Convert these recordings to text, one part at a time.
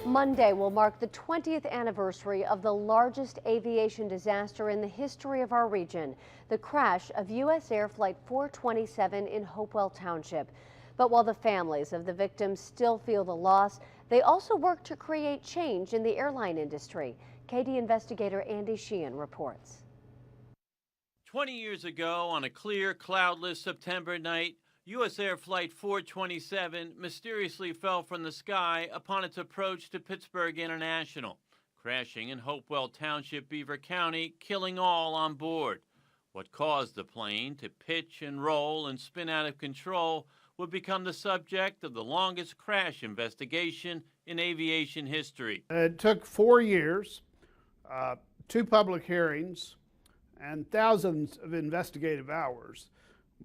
Monday will mark the 20th anniversary of the largest aviation disaster in the history of our region, the crash of U.S. Air Flight 427 in Hopewell Township. But while the families of the victims still feel the loss, they also work to create change in the airline industry. KD investigator Andy Sheehan reports. 20 years ago, on a clear, cloudless September night, U.S. Air Flight 427 mysteriously fell from the sky upon its approach to Pittsburgh International, crashing in Hopewell Township, Beaver County, killing all on board. What caused the plane to pitch and roll and spin out of control would become the subject of the longest crash investigation in aviation history. It took 4 years, 2 public hearings, and thousands of investigative hours.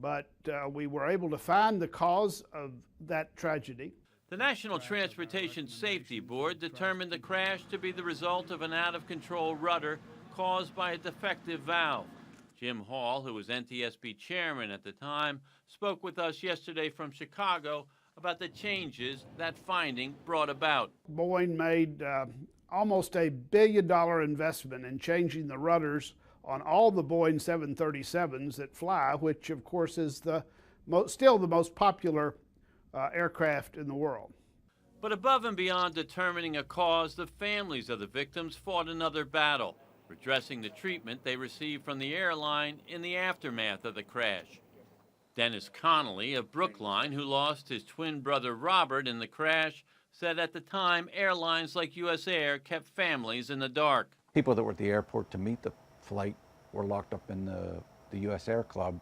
But we were able to find the cause of that tragedy. The National Transportation Safety Board determined the crash to be the result of an out-of-control rudder caused by a defective valve. Jim Hall, who was NTSB chairman at the time, spoke with us yesterday from Chicago about the changes that finding brought about. Boeing made almost $1 billion investment in changing the rudders on all the Boeing 737s that fly, which of course is still the most popular aircraft in the world. But above and beyond determining a cause, the families of the victims fought another battle, redressing the treatment they received from the airline in the aftermath of the crash. Dennis Connolly of Brookline, who lost his twin brother Robert in the crash, said at the time airlines like U.S. Air kept families in the dark. People that were at the airport to meet the flight were locked up in the U.S. Air Club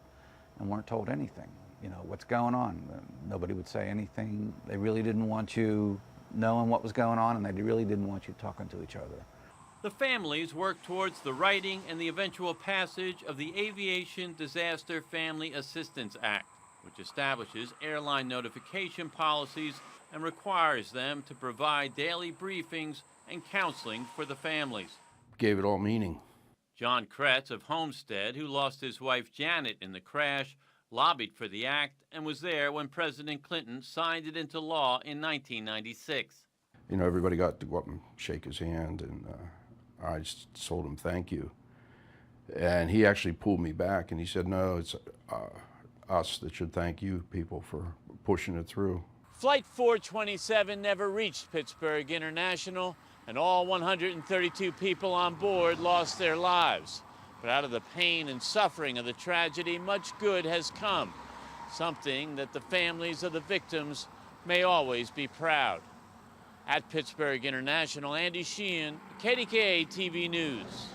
and weren't told anything. You know, what's going on? Nobody would say anything. They really didn't want you knowing what was going on, and they really didn't want you talking to each other. The families worked towards the writing and the eventual passage of the Aviation Disaster Family Assistance Act, which establishes airline notification policies and requires them to provide daily briefings and counseling for the families. Gave it all meaning. John Kretz of Homestead, who lost his wife Janet in the crash, lobbied for the act and was there when President Clinton signed it into law in 1996. You know, everybody got to go up and shake his hand, and I just told him thank you. And he actually pulled me back and he said, no, it's us that should thank you people for pushing it through. Flight 427 never reached Pittsburgh International, and all 132 people on board lost their lives. But out of the pain and suffering of the tragedy, much good has come, something that the families of the victims may always be proud. At Pittsburgh International, Andy Sheehan, KDKA TV News.